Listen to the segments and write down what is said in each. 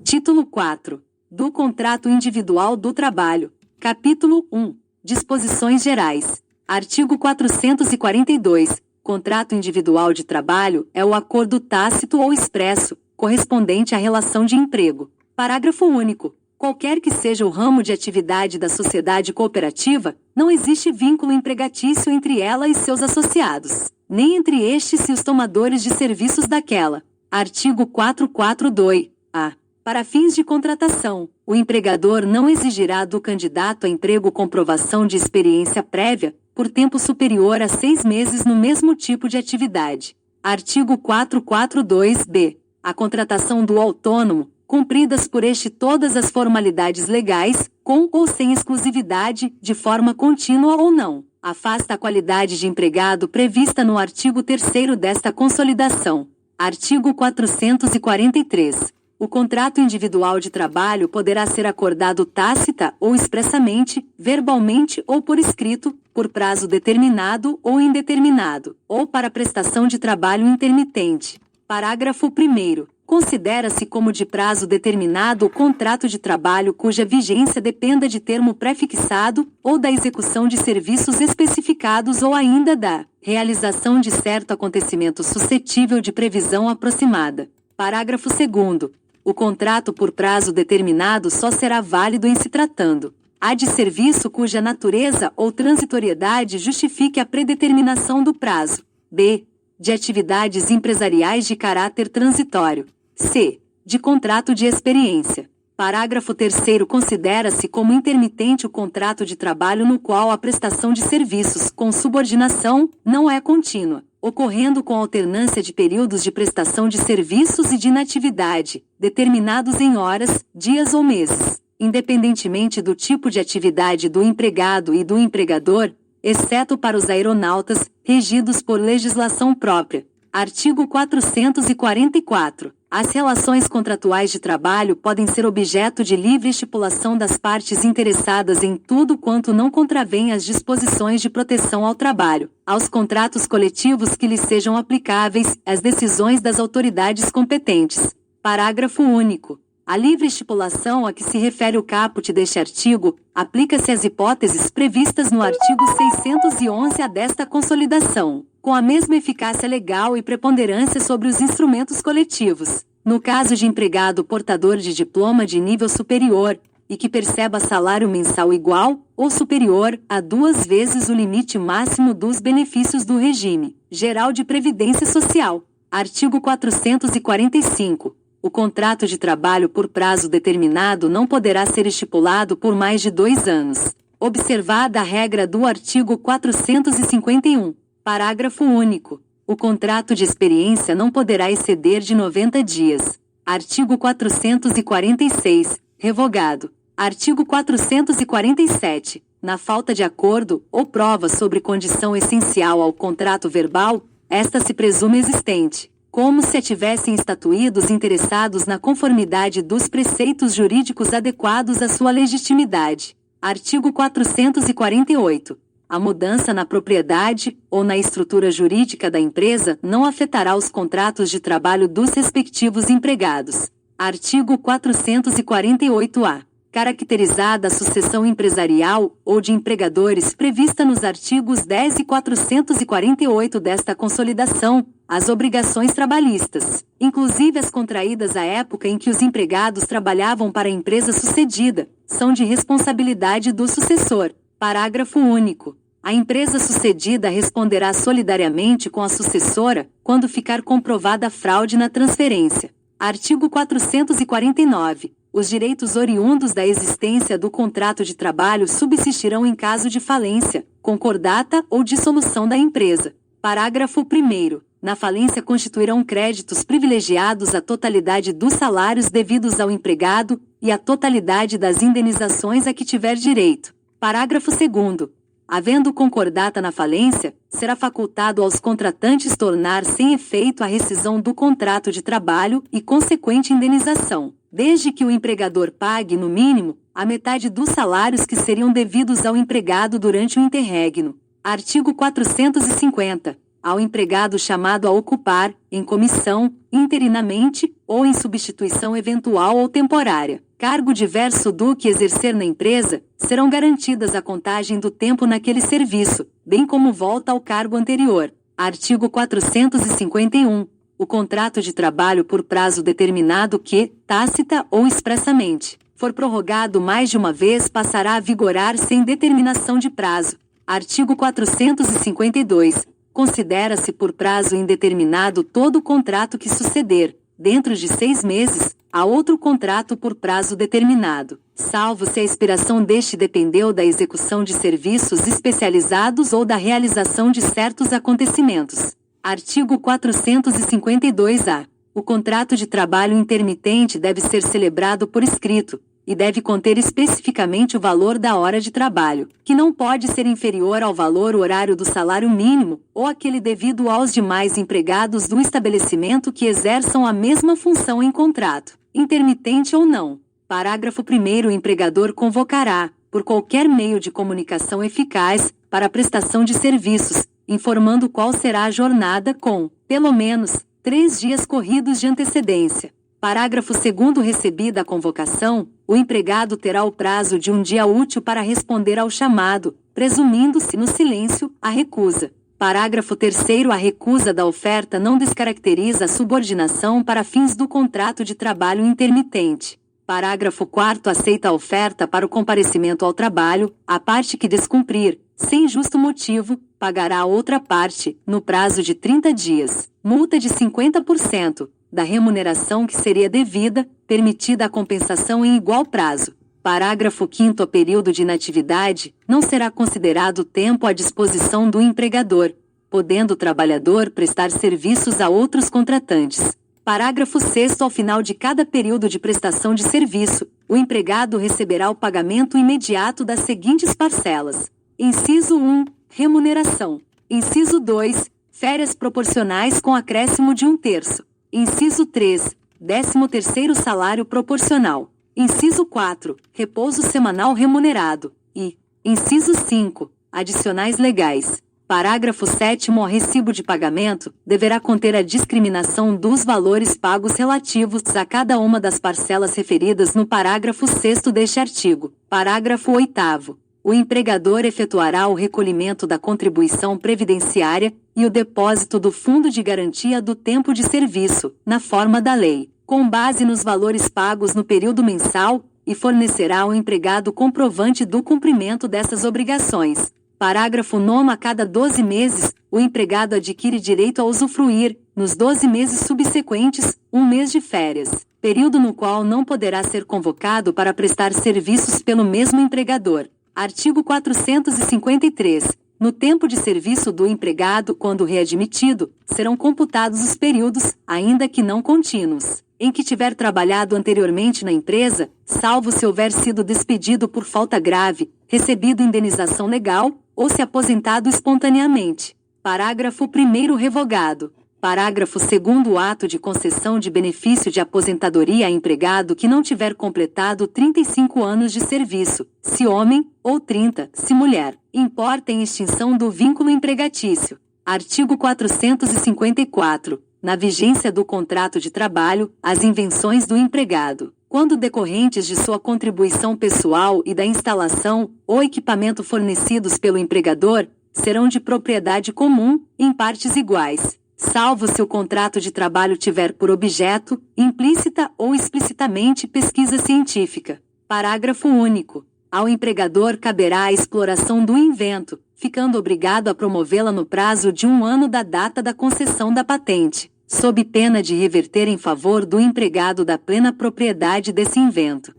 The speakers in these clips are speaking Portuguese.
Título 4. Do Contrato Individual do Trabalho. Capítulo 1. Disposições Gerais. Artigo 442. Contrato individual de trabalho é o acordo tácito ou expresso, correspondente à relação de emprego. Parágrafo único. Qualquer que seja o ramo de atividade da sociedade cooperativa, não existe vínculo empregatício entre ela e seus associados, nem entre estes e os tomadores de serviços daquela. Artigo 442-A. Para fins de contratação, o empregador não exigirá do candidato a emprego comprovação de experiência prévia, por tempo superior a 6 meses no mesmo tipo de atividade. Artigo 442-B. A contratação do autônomo, cumpridas por este todas as formalidades legais, com ou sem exclusividade, de forma contínua ou não, afasta a qualidade de empregado prevista no artigo 3º desta consolidação. Artigo 443. O contrato individual de trabalho poderá ser acordado tácita ou expressamente, verbalmente ou por escrito, por prazo determinado ou indeterminado, ou para prestação de trabalho intermitente. Parágrafo 1º. Considera-se como de prazo determinado o contrato de trabalho cuja vigência dependa de termo prefixado, ou da execução de serviços especificados ou ainda da realização de certo acontecimento suscetível de previsão aproximada. Parágrafo 2º. O contrato por prazo determinado só será válido em se tratando a de serviço cuja natureza ou transitoriedade justifique a predeterminação do prazo. B. De atividades empresariais de caráter transitório. C. De contrato de experiência. Parágrafo 3º. Considera-se como intermitente o contrato de trabalho no qual a prestação de serviços com subordinação não é contínua, ocorrendo com alternância de períodos de prestação de serviços e de inatividade, determinados em horas, dias ou meses, independentemente do tipo de atividade do empregado e do empregador, exceto para os aeronautas, regidos por legislação própria. Artigo 444. As relações contratuais de trabalho podem ser objeto de livre estipulação das partes interessadas em tudo quanto não contravém às disposições de proteção ao trabalho, aos contratos coletivos que lhes sejam aplicáveis, às decisões das autoridades competentes. Parágrafo único. A livre estipulação a que se refere o caput deste artigo, aplica-se às hipóteses previstas no artigo 611-A desta consolidação, com a mesma eficácia legal e preponderância sobre os instrumentos coletivos. No caso de empregado portador de diploma de nível superior, e que perceba salário mensal igual, ou superior, a 2 vezes o limite máximo dos benefícios do regime geral de previdência social. Artigo 445. O contrato de trabalho por prazo determinado não poderá ser estipulado por mais de 2 anos, observada a regra do artigo 451. Parágrafo único. O contrato de experiência não poderá exceder de 90 dias. Artigo 446. Revogado. Artigo 447. Na falta de acordo ou prova sobre condição essencial ao contrato verbal, esta se presume existente, como se a tivessem estatuído os interessados na conformidade dos preceitos jurídicos adequados à sua legitimidade. Artigo 448. A mudança na propriedade ou na estrutura jurídica da empresa não afetará os contratos de trabalho dos respectivos empregados. Artigo 448-A. Caracterizada a sucessão empresarial ou de empregadores prevista nos artigos 10 e 448 desta consolidação, as obrigações trabalhistas, inclusive as contraídas à época em que os empregados trabalhavam para a empresa sucedida, são de responsabilidade do sucessor. Parágrafo único. A empresa sucedida responderá solidariamente com a sucessora, quando ficar comprovada a fraude na transferência. Artigo 449. Os direitos oriundos da existência do contrato de trabalho subsistirão em caso de falência, concordata ou dissolução da empresa. Parágrafo 1º. Na falência constituirão créditos privilegiados a totalidade dos salários devidos ao empregado e a totalidade das indenizações a que tiver direito. Parágrafo 2º. Havendo concordata na falência, será facultado aos contratantes tornar sem efeito a rescisão do contrato de trabalho e consequente indenização, desde que o empregador pague, no mínimo, a metade dos salários que seriam devidos ao empregado durante o interregno. Artigo 450. Ao empregado chamado a ocupar, em comissão, interinamente, ou em substituição eventual ou temporária. Cargo diverso do que exercer na empresa, serão garantidas a contagem do tempo naquele serviço, bem como volta ao cargo anterior. Artigo 451. O contrato de trabalho por prazo determinado que, tácita ou expressamente, for prorrogado mais de uma vez passará a vigorar sem determinação de prazo. Artigo 452. Considera-se por prazo indeterminado todo contrato que suceder, dentro de 6 meses, a outro contrato por prazo determinado, salvo se a expiração deste dependeu da execução de serviços especializados ou da realização de certos acontecimentos. Artigo 452-A. O contrato de trabalho intermitente deve ser celebrado por escrito, e deve conter especificamente o valor da hora de trabalho, que não pode ser inferior ao valor horário do salário mínimo, ou aquele devido aos demais empregados do estabelecimento que exerçam a mesma função em contrato, intermitente ou não. Parágrafo 1º. O empregador convocará, por qualquer meio de comunicação eficaz, para a prestação de serviços, informando qual será a jornada com, pelo menos, 3 dias corridos de antecedência. Parágrafo 2º. Recebida a convocação, o empregado terá o prazo de um dia útil para responder ao chamado, presumindo-se no silêncio a recusa. Parágrafo 3º. A recusa da oferta não descaracteriza a subordinação para fins do contrato de trabalho intermitente. Parágrafo 4º. Aceita a oferta para o comparecimento ao trabalho, a parte que descumprir, sem justo motivo, pagará a outra parte, no prazo de 30 dias, multa de 50%. Da remuneração que seria devida, permitida a compensação em igual prazo. Parágrafo 5º. O período de inatividade não será considerado tempo à disposição do empregador, podendo o trabalhador prestar serviços a outros contratantes. Parágrafo 6º. Ao final de cada período de prestação de serviço, o empregado receberá o pagamento imediato das seguintes parcelas. Inciso 1. Remuneração. Inciso 2. Férias proporcionais com acréscimo de 1/3. Inciso 3. 13º salário proporcional. Inciso 4. Repouso semanal remunerado. E, inciso 5. Adicionais legais. Parágrafo 7º. O recibo de pagamento deverá conter a discriminação dos valores pagos relativos a cada uma das parcelas referidas no parágrafo 6º deste artigo. Parágrafo 8º. O empregador efetuará o recolhimento da contribuição previdenciária e o depósito do Fundo de Garantia do Tempo de Serviço, na forma da lei, com base nos valores pagos no período mensal, e fornecerá ao empregado comprovante do cumprimento dessas obrigações. Parágrafo 9º. A cada 12 meses, o empregado adquire direito a usufruir, nos 12 meses subsequentes, 1 mês de férias, período no qual não poderá ser convocado para prestar serviços pelo mesmo empregador. Artigo 453. No tempo de serviço do empregado, quando readmitido, serão computados os períodos, ainda que não contínuos, em que tiver trabalhado anteriormente na empresa, salvo se houver sido despedido por falta grave, recebido indenização legal, ou se aposentado espontaneamente. Parágrafo 1º. Revogado. Parágrafo 2º. O ato de concessão de benefício de aposentadoria a empregado que não tiver completado 35 anos de serviço, se homem, ou 30, se mulher, importa em extinção do vínculo empregatício. Artigo 454. Na vigência do contrato de trabalho, as invenções do empregado, quando decorrentes de sua contribuição pessoal e da instalação ou equipamento fornecidos pelo empregador, serão de propriedade comum, em partes iguais, salvo se o contrato de trabalho tiver por objeto, implícita ou explicitamente, pesquisa científica. Parágrafo único. Ao empregador caberá a exploração do invento, ficando obrigado a promovê-la no prazo de 1 ano da data da concessão da patente, sob pena de reverter em favor do empregado da plena propriedade desse invento.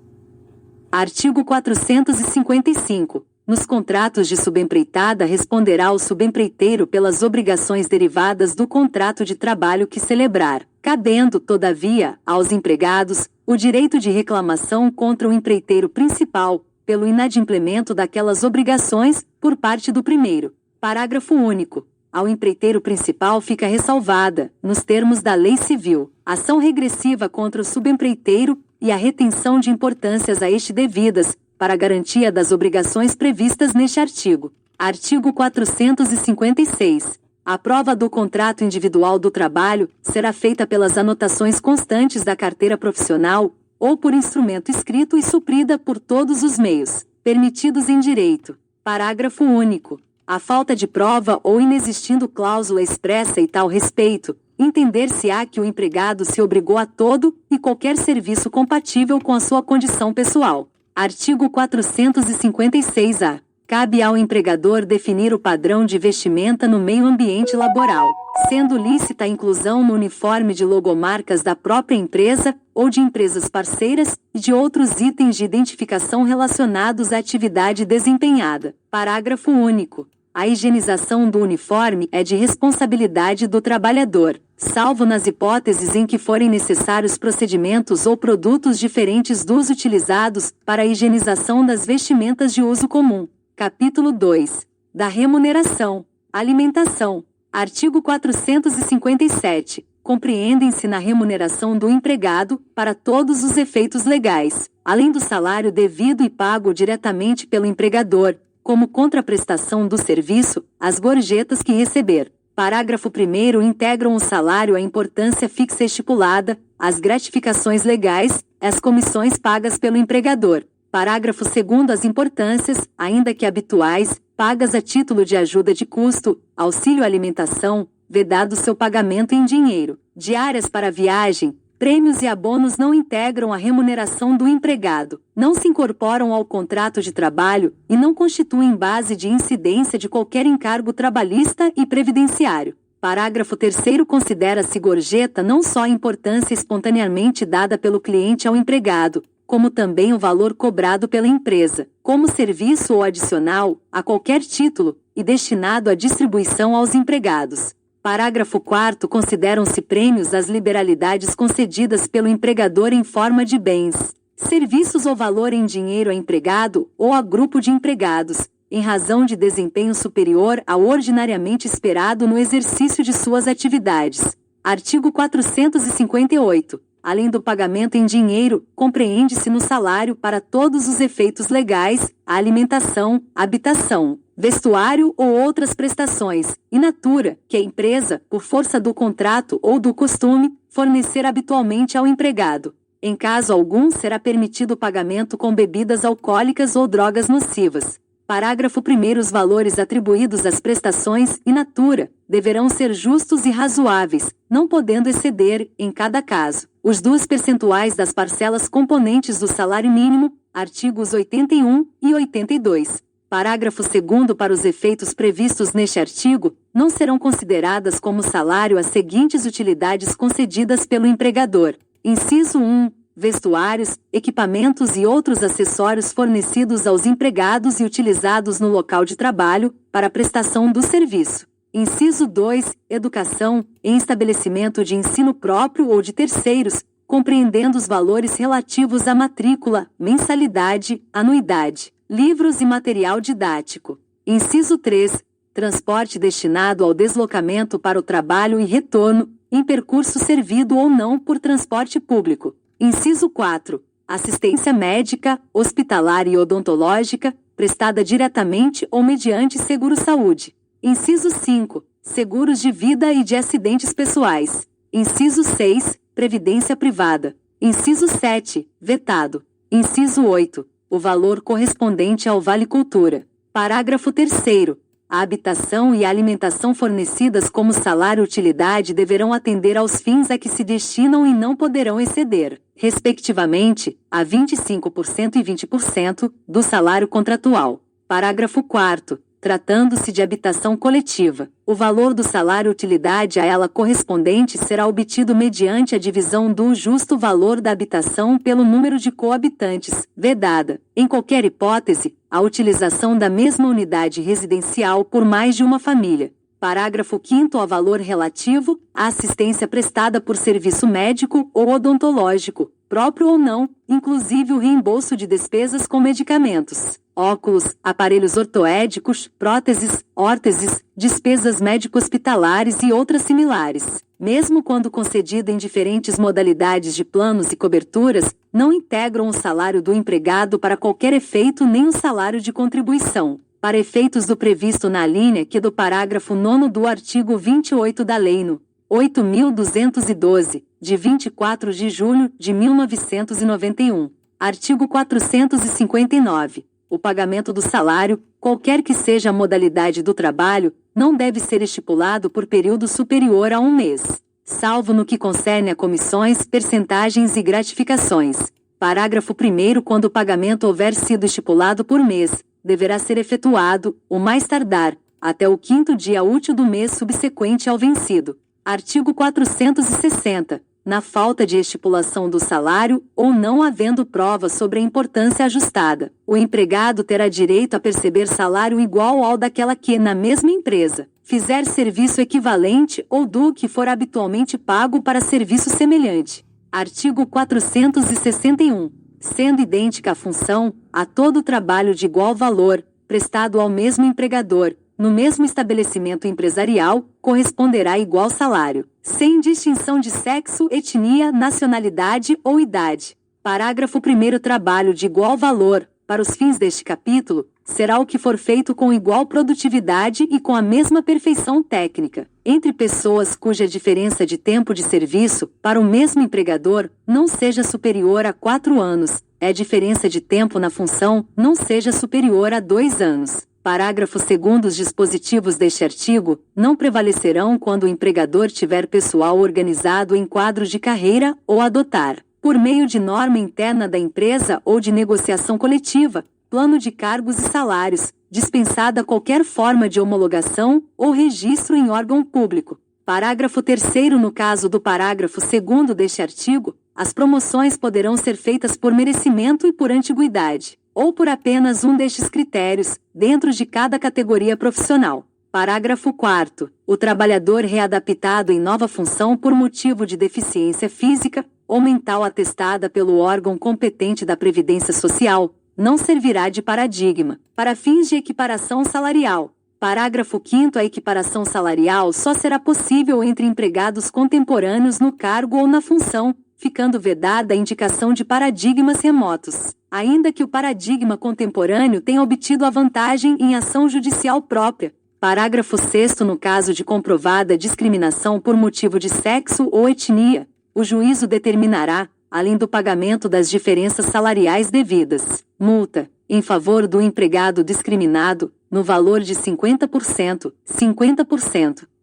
Artigo 455. Nos contratos de subempreitada responderá o subempreiteiro pelas obrigações derivadas do contrato de trabalho que celebrar, cabendo, todavia, aos empregados, o direito de reclamação contra o empreiteiro principal, pelo inadimplemento daquelas obrigações, por parte do primeiro. Parágrafo único. Ao empreiteiro principal fica ressalvada, nos termos da Lei Civil, ação regressiva contra o subempreiteiro e a retenção de importâncias a este devidas, para a garantia das obrigações previstas neste artigo. Artigo 456. A prova do contrato individual do trabalho será feita pelas anotações constantes da carteira profissional ou por instrumento escrito e suprida por todos os meios permitidos em direito. Parágrafo único. A falta de prova ou inexistindo cláusula expressa e tal respeito, entender-se-á que o empregado se obrigou a todo e qualquer serviço compatível com a sua condição pessoal. Artigo 456-A. Cabe ao empregador definir o padrão de vestimenta no meio ambiente laboral, sendo lícita a inclusão no uniforme de logomarcas da própria empresa ou de empresas parceiras e de outros itens de identificação relacionados à atividade desempenhada. Parágrafo único. A higienização do uniforme é de responsabilidade do trabalhador, salvo nas hipóteses em que forem necessários procedimentos ou produtos diferentes dos utilizados para a higienização das vestimentas de uso comum. Capítulo 2. Da remuneração. Alimentação. Artigo 457. Compreendem-se na remuneração do empregado, para todos os efeitos legais, além do salário devido e pago diretamente pelo empregador, como contraprestação do serviço, as gorjetas que receber. Parágrafo 1º. Integram o salário a importância fixa estipulada, as gratificações legais, as comissões pagas pelo empregador. Parágrafo 2º. As importâncias, ainda que habituais, pagas a título de ajuda de custo, auxílio alimentação, vedado seu pagamento em dinheiro, diárias para viagem, prêmios e abonos não integram a remuneração do empregado, não se incorporam ao contrato de trabalho e não constituem base de incidência de qualquer encargo trabalhista e previdenciário. Parágrafo 3º. Considera-se gorjeta não só a importância espontaneamente dada pelo cliente ao empregado, como também o valor cobrado pela empresa, como serviço ou adicional, a qualquer título, e destinado à distribuição aos empregados. Parágrafo 4º. Consideram-se prêmios as liberalidades concedidas pelo empregador em forma de bens, serviços ou valor em dinheiro a empregado ou a grupo de empregados, em razão de desempenho superior ao ordinariamente esperado no exercício de suas atividades. Artigo 458. Além do pagamento em dinheiro, compreende-se no salário para todos os efeitos legais, a alimentação, habitação, vestuário ou outras prestações, in natura, que a empresa, por força do contrato ou do costume, fornecer habitualmente ao empregado. Em caso algum será permitido o pagamento com bebidas alcoólicas ou drogas nocivas. Parágrafo 1º. Os valores atribuídos às prestações in natura deverão ser justos e razoáveis, não podendo exceder, em cada caso, os 2% das parcelas componentes do salário mínimo, artigos 81 e 82. Parágrafo 2º. Para os efeitos previstos neste artigo, não serão consideradas como salário as seguintes utilidades concedidas pelo empregador. Inciso 1. Vestuários, equipamentos e outros acessórios fornecidos aos empregados e utilizados no local de trabalho, para a prestação do serviço. Inciso 2. Educação, em estabelecimento de ensino próprio ou de terceiros, compreendendo os valores relativos à matrícula, mensalidade, anuidade, livros e material didático. Inciso 3. Transporte destinado ao deslocamento para o trabalho e retorno, em percurso servido ou não por transporte público. Inciso 4. Assistência médica, hospitalar e odontológica, prestada diretamente ou mediante seguro-saúde. Inciso 5. Seguros de vida e de acidentes pessoais. Inciso 6. Previdência privada. Inciso 7. Vetado. Inciso 8. O valor correspondente ao vale-cultura. Parágrafo 3º. A habitação e a alimentação fornecidas como salário-utilidade deverão atender aos fins a que se destinam e não poderão exceder, respectivamente, a 25% e 20% do salário contratual. Parágrafo 4º. Tratando-se de habitação coletiva, o valor do salário-utilidade a ela correspondente será obtido mediante a divisão do justo valor da habitação pelo número de coabitantes, vedada, em qualquer hipótese, a utilização da mesma unidade residencial por mais de uma família. Parágrafo 5º. Ao valor relativo à assistência prestada por serviço médico ou odontológico, próprio ou não, inclusive o reembolso de despesas com medicamentos, óculos, aparelhos ortoédicos, próteses, órteses, despesas médico-hospitalares e outras similares, mesmo quando concedida em diferentes modalidades de planos e coberturas, não integram o salário do empregado para qualquer efeito nem o salário de contribuição. para efeitos do previsto na alínea Q do parágrafo 9º do artigo 28 da Lei nº 8.212, de 24 de julho de 1991. Artigo 459. O pagamento do salário, qualquer que seja a modalidade do trabalho, não deve ser estipulado por período superior a 1 mês, salvo no que concerne a comissões, percentagens e gratificações. Parágrafo 1º. Quando o pagamento houver sido estipulado por mês, deverá ser efetuado, o mais tardar, até o 5º dia útil do mês subsequente ao vencido. Artigo 460. Na falta de estipulação do salário, ou não havendo prova sobre a importância ajustada, o empregado terá direito a perceber salário igual ao daquela que, na mesma empresa, fizer serviço equivalente ou do que for habitualmente pago para serviço semelhante. Artigo 461. Sendo idêntica a função, a todo trabalho de igual valor, prestado ao mesmo empregador, no mesmo estabelecimento empresarial, corresponderá igual salário, sem distinção de sexo, etnia, nacionalidade ou idade. Parágrafo 1º. Trabalho de igual valor, para os fins deste capítulo, será o que for feito com igual produtividade e com a mesma perfeição técnica, entre pessoas cuja diferença de tempo de serviço, para o mesmo empregador, não seja superior a 4 anos, a diferença de tempo na função não seja superior a 2 anos. Parágrafo 2º. Os dispositivos deste artigo não prevalecerão quando o empregador tiver pessoal organizado em quadros de carreira ou adotar, por meio de norma interna da empresa ou de negociação coletiva, plano de cargos e salários, dispensada qualquer forma de homologação ou registro em órgão público. Parágrafo 3º. No caso do parágrafo 2º deste artigo, as promoções poderão ser feitas por merecimento e por antiguidade, ou por apenas um destes critérios, dentro de cada categoria profissional. Parágrafo 4º. O trabalhador readaptado em nova função por motivo de deficiência física ou mental atestada pelo órgão competente da Previdência Social, não servirá de paradigma, para fins de equiparação salarial. Parágrafo 5º. A equiparação salarial só será possível entre empregados contemporâneos no cargo ou na função, ficando vedada a indicação de paradigmas remotos, ainda que o paradigma contemporâneo tenha obtido a vantagem em ação judicial própria. Parágrafo 6º. No caso de comprovada discriminação por motivo de sexo ou etnia, o juízo determinará, além do pagamento das diferenças salariais devidas, multa, em favor do empregado discriminado, no valor de 50%,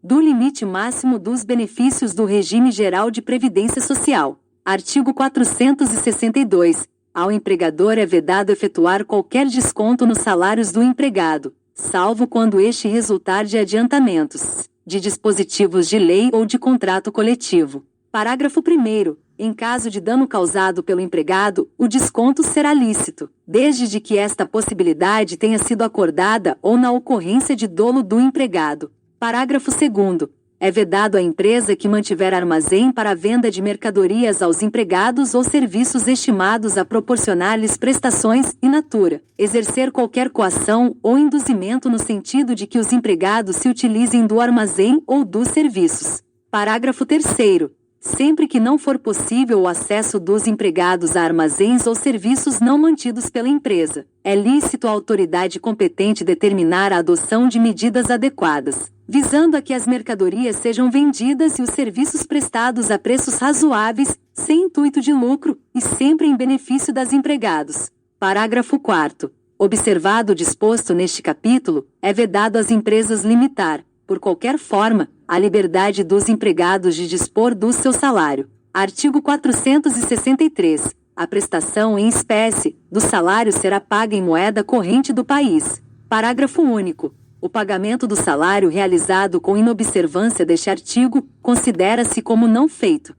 do limite máximo dos benefícios do regime geral de previdência social. Artigo 462. Ao empregador é vedado efetuar qualquer desconto nos salários do empregado, salvo quando este resultar de adiantamentos, de dispositivos de lei ou de contrato coletivo. Parágrafo 1º. Em caso de dano causado pelo empregado, o desconto será lícito, desde que esta possibilidade tenha sido acordada ou na ocorrência de dolo do empregado. Parágrafo 2º. É vedado à empresa que mantiver armazém para a venda de mercadorias aos empregados ou serviços estimados a proporcionar-lhes prestações in natura, exercer qualquer coação ou induzimento no sentido de que os empregados se utilizem do armazém ou dos serviços. Parágrafo 3º. Sempre que não for possível o acesso dos empregados a armazéns ou serviços não mantidos pela empresa, é lícito à autoridade competente determinar a adoção de medidas adequadas, visando a que as mercadorias sejam vendidas e os serviços prestados a preços razoáveis, sem intuito de lucro, e sempre em benefício das empregados. Parágrafo 4º. Observado o disposto neste capítulo, é vedado às empresas limitar, por qualquer forma, a liberdade dos empregados de dispor do seu salário. Artigo 463. A prestação em espécie do salário será paga em moeda corrente do país. Parágrafo único. O pagamento do salário realizado com inobservância deste artigo considera-se como não feito.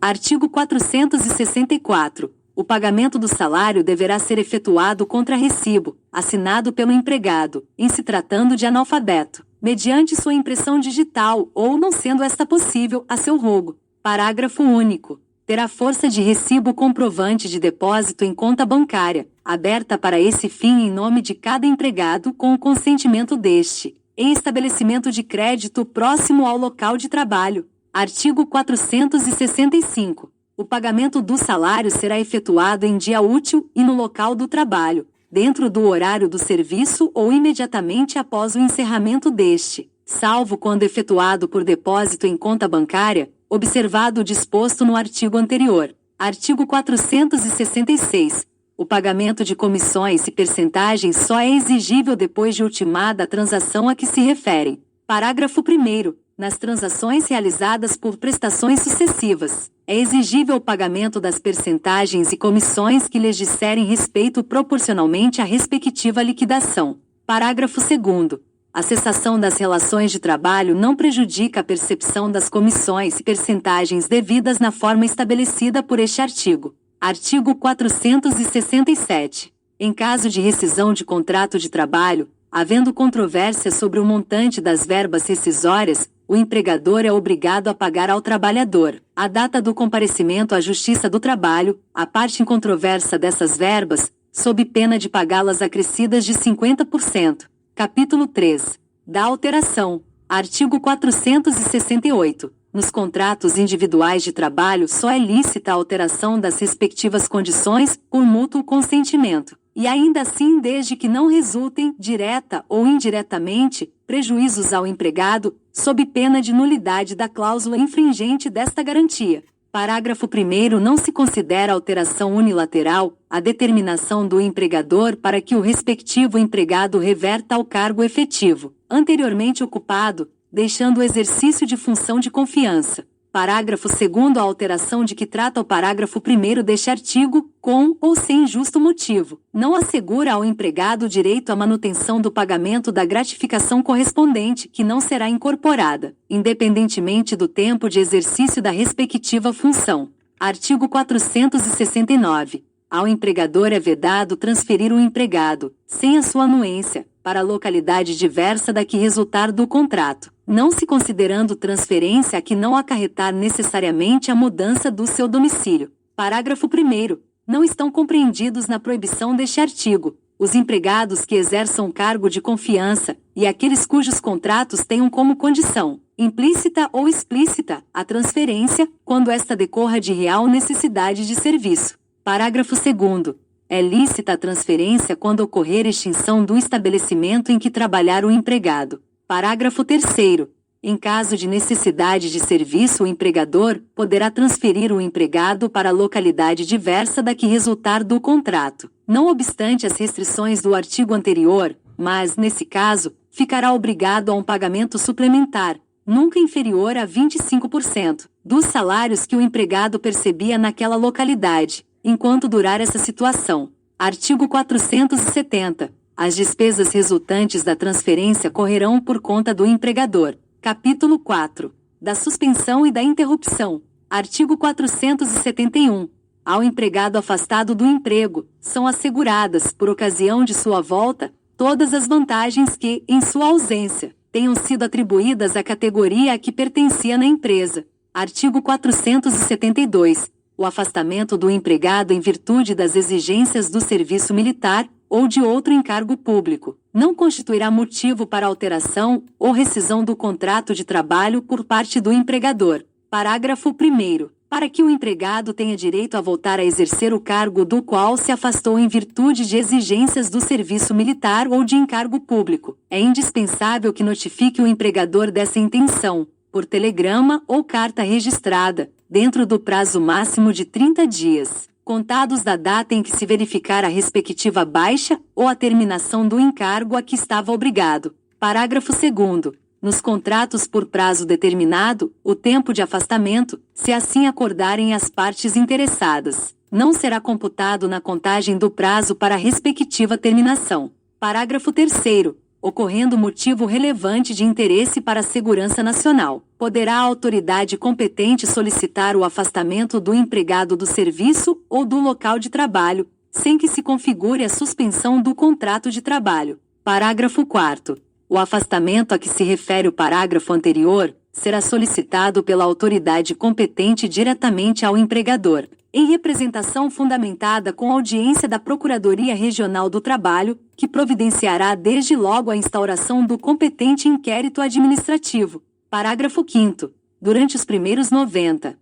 Artigo 464. O pagamento do salário deverá ser efetuado contra recibo, assinado pelo empregado, em se tratando de analfabeto, mediante sua impressão digital ou, não sendo esta possível, a seu rogo. Parágrafo único. Terá força de recibo comprovante de depósito em conta bancária, aberta para esse fim em nome de cada empregado com o consentimento deste, em estabelecimento de crédito próximo ao local de trabalho. Artigo 465. O pagamento do salário será efetuado em dia útil e no local do trabalho, dentro do horário do serviço ou imediatamente após o encerramento deste, salvo quando efetuado por depósito em conta bancária, observado o disposto no artigo anterior. Artigo 466. O pagamento de comissões e percentagens só é exigível depois de ultimada a transação a que se referem. Parágrafo 1º. Nas transações realizadas por prestações sucessivas, é exigível o pagamento das percentagens e comissões que lhes disserem respeito proporcionalmente à respectiva liquidação. Parágrafo 2º. A cessação das relações de trabalho não prejudica a percepção das comissões e percentagens devidas na forma estabelecida por este artigo. Artigo 467. Em caso de rescisão de contrato de trabalho, havendo controvérsia sobre o montante das verbas rescisórias, o empregador é obrigado a pagar ao trabalhador, à data do comparecimento à Justiça do Trabalho, a parte incontrovérsia dessas verbas, sob pena de pagá-las acrescidas de 50%. Capítulo 3. Da alteração. Artigo 468. Nos contratos individuais de trabalho só é lícita a alteração das respectivas condições por mútuo consentimento, e ainda assim desde que não resultem, direta ou indiretamente, prejuízos ao empregado, sob pena de nulidade da cláusula infringente desta garantia. Parágrafo 1º. Não se considera alteração unilateral a determinação do empregador para que o respectivo empregado reverta ao cargo efetivo, anteriormente ocupado, deixando o exercício de função de confiança. Parágrafo 2º. A alteração de que trata o parágrafo 1º deste artigo, com ou sem justo motivo, não assegura ao empregado o direito à manutenção do pagamento da gratificação correspondente, que não será incorporada, independentemente do tempo de exercício da respectiva função. Artigo 469. Ao empregador é vedado transferir o empregado, sem a sua anuência, para a localidade diversa da que resultar do contrato, não se considerando transferência a que não acarretar necessariamente a mudança do seu domicílio. Parágrafo 1º. Não estão compreendidos na proibição deste artigo os empregados que exerçam cargo de confiança e aqueles cujos contratos tenham como condição, implícita ou explícita, a transferência, quando esta decorra de real necessidade de serviço. Parágrafo 2º. É lícita a transferência quando ocorrer extinção do estabelecimento em que trabalhar o empregado. Parágrafo 3º. Em caso de necessidade de serviço, o empregador poderá transferir o empregado para a localidade diversa da que resultar do contrato, não obstante as restrições do artigo anterior, mas, nesse caso, ficará obrigado a um pagamento suplementar, nunca inferior a 25%, dos salários que o empregado percebia naquela localidade, enquanto durar essa situação. Artigo 470. As despesas resultantes da transferência correrão por conta do empregador. Capítulo 4. Da suspensão e da interrupção. Artigo 471. Ao empregado afastado do emprego, são asseguradas, por ocasião de sua volta, todas as vantagens que, em sua ausência, tenham sido atribuídas à categoria a que pertencia na empresa. Artigo 472. O afastamento do empregado em virtude das exigências do serviço militar ou de outro encargo público não constituirá motivo para alteração ou rescisão do contrato de trabalho por parte do empregador. Parágrafo 1º. Para que o empregado tenha direito a voltar a exercer o cargo do qual se afastou em virtude de exigências do serviço militar ou de encargo público, é indispensável que notifique o empregador dessa intenção, por telegrama ou carta registrada, dentro do prazo máximo de 30 dias, contados da data em que se verificar a respectiva baixa ou a terminação do encargo a que estava obrigado. Parágrafo 2º. Nos contratos por prazo determinado, o tempo de afastamento, se assim acordarem as partes interessadas, não será computado na contagem do prazo para a respectiva terminação. Parágrafo 3º. Ocorrendo motivo relevante de interesse para a segurança nacional, poderá a autoridade competente solicitar o afastamento do empregado do serviço ou do local de trabalho, sem que se configure a suspensão do contrato de trabalho. Parágrafo 4º. O afastamento a que se refere o parágrafo anterior será solicitado pela autoridade competente diretamente ao empregador, em representação fundamentada com audiência da Procuradoria Regional do Trabalho, que providenciará desde logo a instauração do competente inquérito administrativo. Parágrafo 5º. Durante os primeiros 90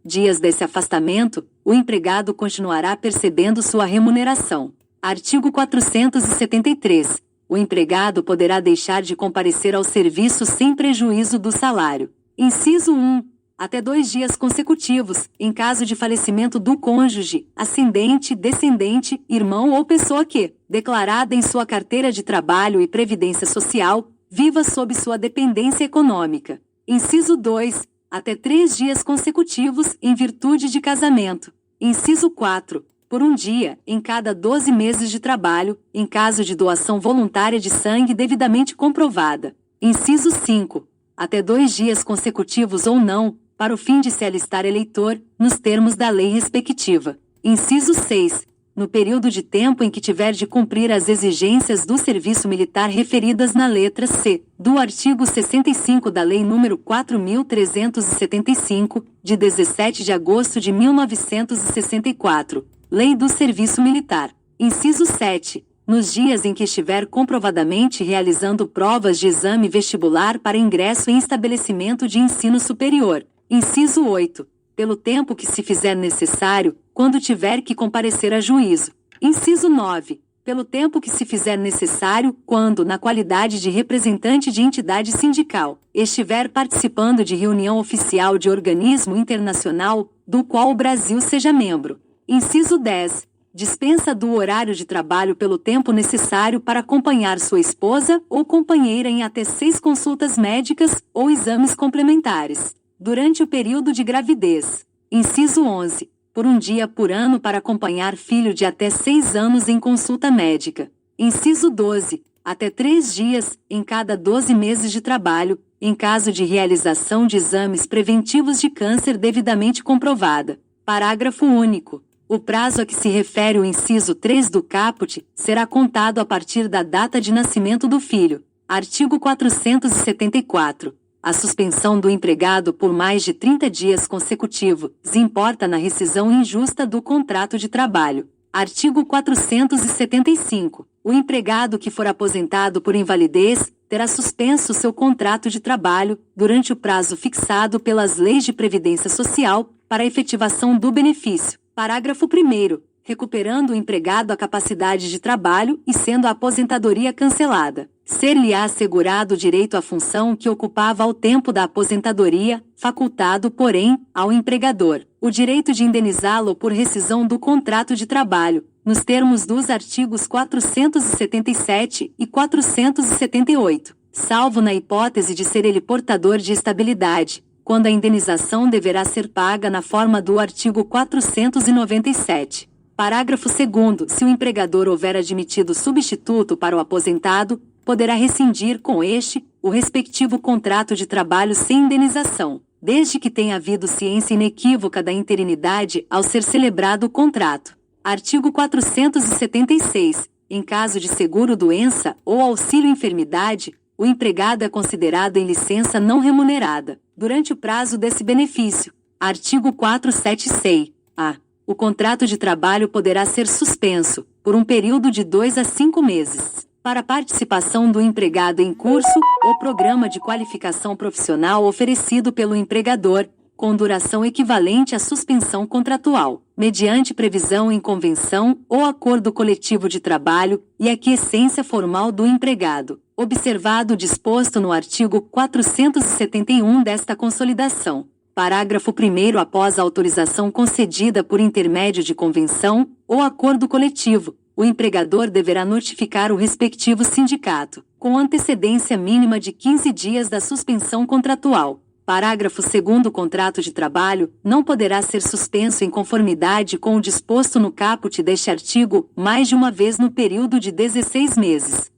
dias desse afastamento, o empregado continuará percebendo sua remuneração. Artigo 473. O empregado poderá deixar de comparecer ao serviço sem prejuízo do salário. Inciso 1. Até 2 dias consecutivos, em caso de falecimento do cônjuge, ascendente, descendente, irmão ou pessoa que, declarada em sua carteira de trabalho e previdência social, viva sob sua dependência econômica. Inciso 2. Até 3 dias consecutivos, em virtude de casamento. Inciso 4. Por 1 dia, em cada 12 meses de trabalho, em caso de doação voluntária de sangue devidamente comprovada. Inciso 5. Até 2 dias consecutivos ou não, para o fim de se alistar eleitor, nos termos da lei respectiva. Inciso 6. No período de tempo em que tiver de cumprir as exigências do serviço militar referidas na letra C do artigo 65 da Lei nº 4.375, de 17 de agosto de 1964, Lei do Serviço Militar. Inciso 7. Nos dias em que estiver comprovadamente realizando provas de exame vestibular para ingresso em estabelecimento de ensino superior. Inciso 8. Pelo tempo que se fizer necessário, quando tiver que comparecer a juízo. Inciso 9. Pelo tempo que se fizer necessário, quando, na qualidade de representante de entidade sindical, estiver participando de reunião oficial de organismo internacional, do qual o Brasil seja membro. Inciso 10. Dispensa do horário de trabalho pelo tempo necessário para acompanhar sua esposa ou companheira em até 6 consultas médicas ou exames complementares, durante o período de gravidez. Inciso 11. Por 1 dia por ano para acompanhar filho de até 6 anos em consulta médica. Inciso 12. Até 3 dias, em cada 12 meses de trabalho, em caso de realização de exames preventivos de câncer devidamente comprovada. Parágrafo único. O prazo a que se refere o inciso 3 do caput será contado a partir da data de nascimento do filho. Artigo 474. A suspensão do empregado por mais de 30 dias consecutivos importa na rescisão injusta do contrato de trabalho. Artigo 475. O empregado que for aposentado por invalidez terá suspenso seu contrato de trabalho durante o prazo fixado pelas leis de previdência social para a efetivação do benefício. Parágrafo 1º. Recuperando o empregado a capacidade de trabalho e sendo a aposentadoria cancelada, ser-lhe-á assegurado o direito à função que ocupava ao tempo da aposentadoria, facultado, porém, ao empregador, o direito de indenizá-lo por rescisão do contrato de trabalho, nos termos dos artigos 477 e 478, salvo na hipótese de ser ele portador de estabilidade, quando a indenização deverá ser paga na forma do artigo 497. Parágrafo 2º. Se o empregador houver admitido substituto para o aposentado, poderá rescindir com este o respectivo contrato de trabalho sem indenização, desde que tenha havido ciência inequívoca da interinidade ao ser celebrado o contrato. Artigo 476. Em caso de seguro-doença ou auxílio-enfermidade, o empregado é considerado em licença não remunerada, durante o prazo desse benefício. Artigo 476-A. O contrato de trabalho poderá ser suspenso, por um período de 2 a 5 meses, para a participação do empregado em curso ou programa de qualificação profissional oferecido pelo empregador, com duração equivalente à suspensão contratual, mediante previsão em convenção ou acordo coletivo de trabalho e aquiescência formal do empregado, observado o disposto no artigo 471 desta Consolidação. Parágrafo 1º. Após a autorização concedida por intermédio de convenção ou acordo coletivo, o empregador deverá notificar o respectivo sindicato, com antecedência mínima de 15 dias da suspensão contratual. Parágrafo 2º. O contrato de trabalho não poderá ser suspenso em conformidade com o disposto no caput deste artigo mais de uma vez no período de 16 meses.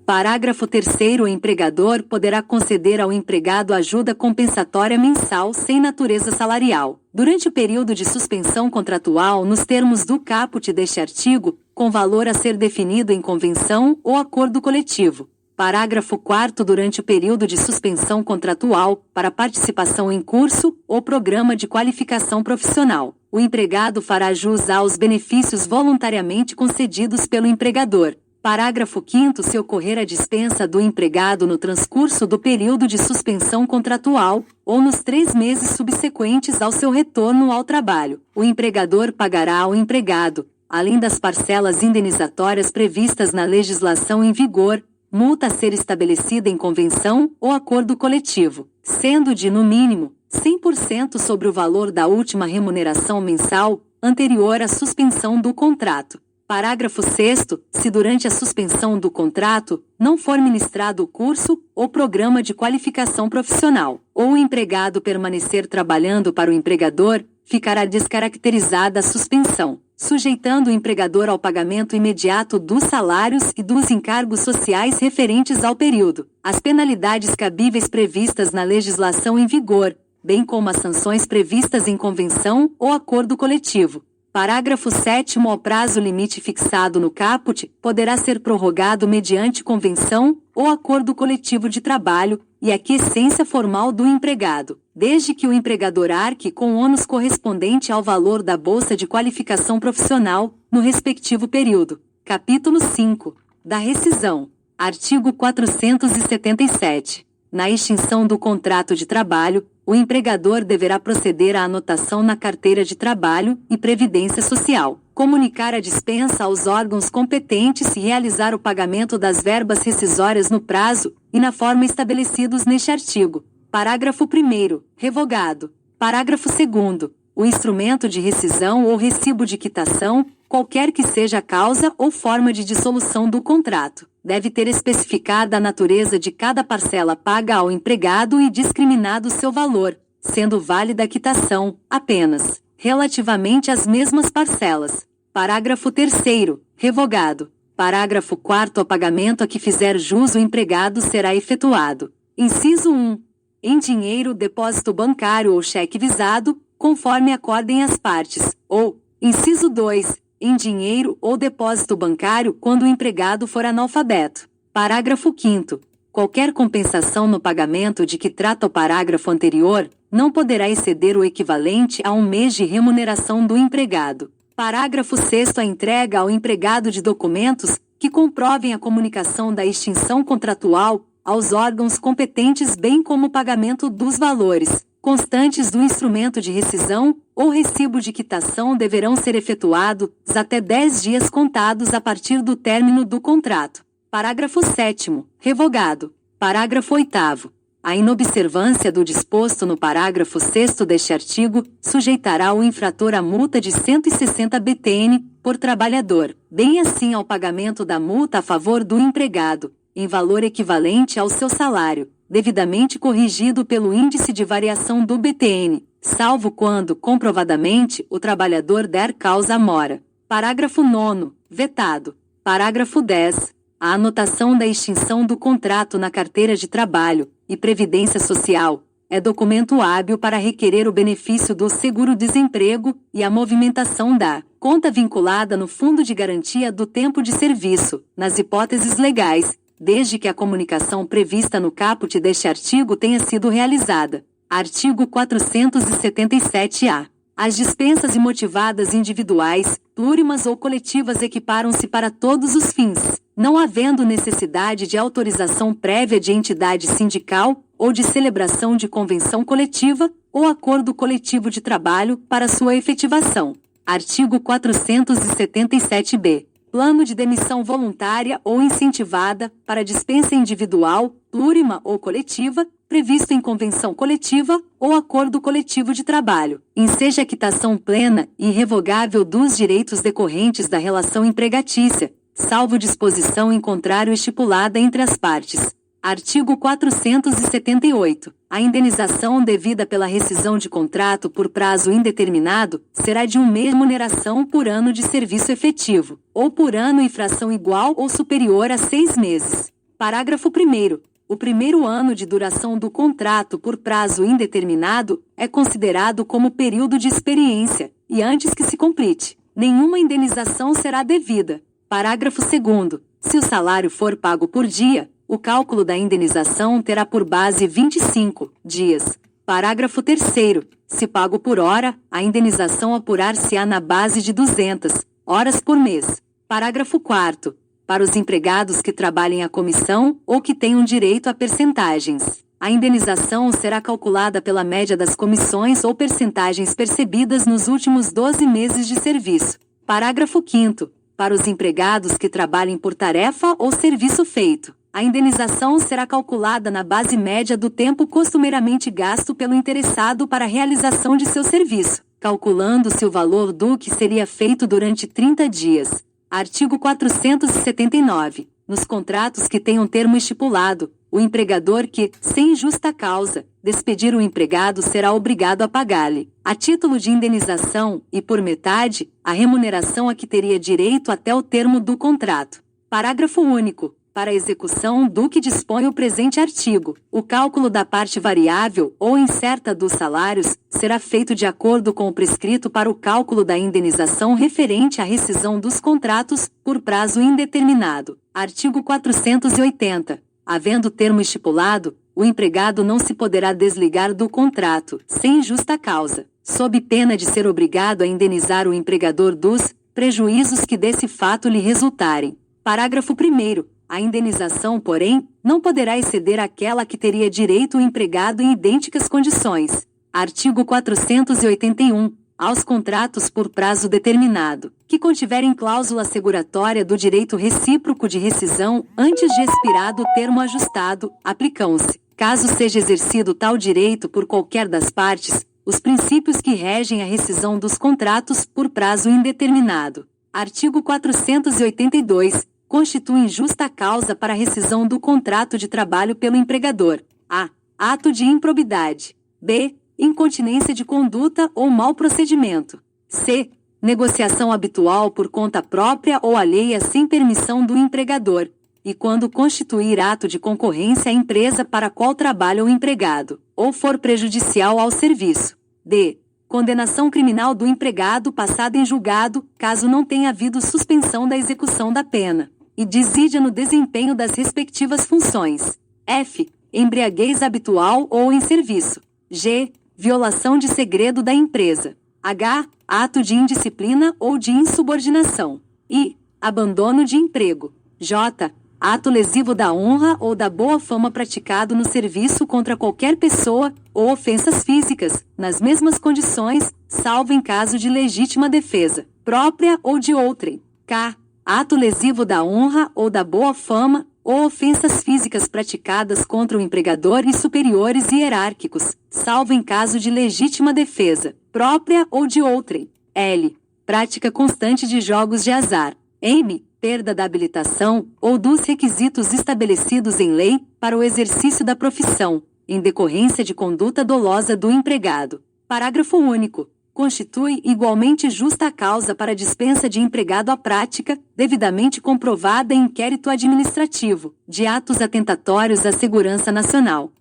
Parágrafo 3º. O empregador poderá conceder ao empregado ajuda compensatória mensal sem natureza salarial, durante o período de suspensão contratual nos termos do caput deste artigo, com valor a ser definido em convenção ou acordo coletivo. Parágrafo 4º. Durante o período de suspensão contratual, para participação em curso ou programa de qualificação profissional, o empregado fará jus aos benefícios voluntariamente concedidos pelo empregador. Parágrafo 5º. Se ocorrer a dispensa do empregado no transcurso do período de suspensão contratual, ou nos 3 meses subsequentes ao seu retorno ao trabalho, o empregador pagará ao empregado, além das parcelas indenizatórias previstas na legislação em vigor, multa a ser estabelecida em convenção ou acordo coletivo, sendo de, no mínimo, 100% sobre o valor da última remuneração mensal anterior à suspensão do contrato. Parágrafo 6º. Se durante a suspensão do contrato não for ministrado o curso ou programa de qualificação profissional, ou o empregado permanecer trabalhando para o empregador, ficará descaracterizada a suspensão, sujeitando o empregador ao pagamento imediato dos salários e dos encargos sociais referentes ao período, as penalidades cabíveis previstas na legislação em vigor, bem como as sanções previstas em convenção ou acordo coletivo. Parágrafo 7º. O prazo limite fixado no caput poderá ser prorrogado mediante convenção ou acordo coletivo de trabalho e a quiescência formal do empregado, desde que o empregador arque com o ônus correspondente ao valor da bolsa de qualificação profissional no respectivo período. Capítulo 5. Da rescisão. Artigo 477. Na extinção do contrato de trabalho, o empregador deverá proceder à anotação na carteira de trabalho e previdência social, comunicar a dispensa aos órgãos competentes e realizar o pagamento das verbas rescisórias no prazo e na forma estabelecidos neste artigo. Parágrafo 1º. Revogado. Parágrafo 2º. O instrumento de rescisão ou recibo de quitação, qualquer que seja a causa ou forma de dissolução do contrato, deve ter especificada a natureza de cada parcela paga ao empregado e discriminado seu valor, sendo válida a quitação, apenas, relativamente às mesmas parcelas. Parágrafo 3º. Revogado. Parágrafo 4º. O pagamento a que fizer jus o empregado será efetuado. Inciso 1. Em dinheiro, depósito bancário ou cheque visado, conforme acordem as partes, ou, inciso 2, em dinheiro ou depósito bancário quando o empregado for analfabeto. Parágrafo 5º. Qualquer compensação no pagamento de que trata o parágrafo anterior não poderá exceder o equivalente a um mês de remuneração do empregado. Parágrafo 6º. A entrega ao empregado de documentos que comprovem a comunicação da extinção contratual aos órgãos competentes, bem como o pagamento dos valores constantes do instrumento de rescisão ou recibo de quitação deverão ser efetuados até 10 dias contados a partir do término do contrato. Parágrafo 7º. Revogado. Parágrafo 8º. A inobservância do disposto no parágrafo 6º deste artigo sujeitará o infrator à multa de 160 BTN por trabalhador, bem assim ao pagamento da multa a favor do empregado, em valor equivalente ao seu salário, devidamente corrigido pelo índice de variação do BTN, salvo quando, comprovadamente, o trabalhador der causa à mora. Parágrafo 9º. Vetado. Parágrafo 10º. A anotação da extinção do contrato na carteira de trabalho e previdência social é documento hábil para requerer o benefício do seguro-desemprego e a movimentação da conta vinculada no Fundo de Garantia do Tempo de Serviço, nas hipóteses legais, desde que a comunicação prevista no caput deste artigo tenha sido realizada. Artigo 477-A. As dispensas imotivadas individuais, plurimas ou coletivas equiparam-se para todos os fins, não havendo necessidade de autorização prévia de entidade sindical ou de celebração de convenção coletiva ou acordo coletivo de trabalho para sua efetivação. Artigo 477-B. Plano de demissão voluntária ou incentivada para dispensa individual, plurima ou coletiva, previsto em convenção coletiva ou acordo coletivo de trabalho, enseja a quitação plena e irrevogável dos direitos decorrentes da relação empregatícia, salvo disposição em contrário estipulada entre as partes. Artigo 478. A indenização devida pela rescisão de contrato por prazo indeterminado será de 1 mês de remuneração por ano de serviço efetivo, ou por ano em fração igual ou superior a 6 meses. Parágrafo 1º. O primeiro ano de duração do contrato por prazo indeterminado é considerado como período de experiência, e antes que se complete, nenhuma indenização será devida. Parágrafo 2º. Se o salário for pago por dia, o cálculo da indenização terá por base 25 dias. Parágrafo 3º. Se pago por hora, a indenização apurar-se-á na base de 200 horas por mês. Parágrafo 4º. Para os empregados que trabalhem à comissão ou que tenham direito a percentagens, a indenização será calculada pela média das comissões ou percentagens percebidas nos últimos 12 meses de serviço. Parágrafo 5º. Para os empregados que trabalhem por tarefa ou serviço feito, a indenização será calculada na base média do tempo costumeiramente gasto pelo interessado para a realização de seu serviço, calculando-se o valor do que seria feito durante 30 dias. Artigo 479. Nos contratos que tenham termo estipulado, o empregador que, sem justa causa, despedir o empregado será obrigado a pagar-lhe, a título de indenização e, por metade, a remuneração a que teria direito até o termo do contrato. Parágrafo único. Para a execução do que dispõe o presente artigo, o cálculo da parte variável ou incerta dos salários será feito de acordo com o prescrito para o cálculo da indenização referente à rescisão dos contratos por prazo indeterminado. Artigo 480. Havendo termo estipulado, o empregado não se poderá desligar do contrato, sem justa causa, sob pena de ser obrigado a indenizar o empregador dos prejuízos que desse fato lhe resultarem. Parágrafo 1º. A indenização, porém, não poderá exceder aquela que teria direito o empregado em idênticas condições. Artigo 481. Aos contratos por prazo determinado, que contiverem cláusula asseguratória do direito recíproco de rescisão antes de expirado o termo ajustado, aplicam-se, caso seja exercido tal direito por qualquer das partes, os princípios que regem a rescisão dos contratos por prazo indeterminado. Artigo 482. Constituem justa causa para a rescisão do contrato de trabalho pelo empregador: a. Ato de improbidade. b. Incontinência de conduta ou mau procedimento. c. Negociação habitual por conta própria ou alheia sem permissão do empregador, e quando constituir ato de concorrência à empresa para a qual trabalha o empregado, ou for prejudicial ao serviço. d. Condenação criminal do empregado passada em julgado, caso não tenha havido suspensão da execução da pena, e desídia no desempenho das respectivas funções. f. Embriaguez habitual ou em serviço. g. Violação de segredo da empresa. h. Ato de indisciplina ou de insubordinação. i. Abandono de emprego. j. Ato lesivo da honra ou da boa fama praticado no serviço contra qualquer pessoa, ou ofensas físicas, nas mesmas condições, salvo em caso de legítima defesa, própria ou de outrem. k. Ato lesivo da honra ou da boa fama, ou ofensas físicas praticadas contra o empregador e superiores hierárquicos, salvo em caso de legítima defesa, própria ou de outrem. L. Prática constante de jogos de azar. M. Perda da habilitação ou dos requisitos estabelecidos em lei para o exercício da profissão, em decorrência de conduta dolosa do empregado. Parágrafo único. Constitui igualmente justa causa para dispensa de empregado à prática, devidamente comprovada em inquérito administrativo, de atos atentatórios à segurança nacional.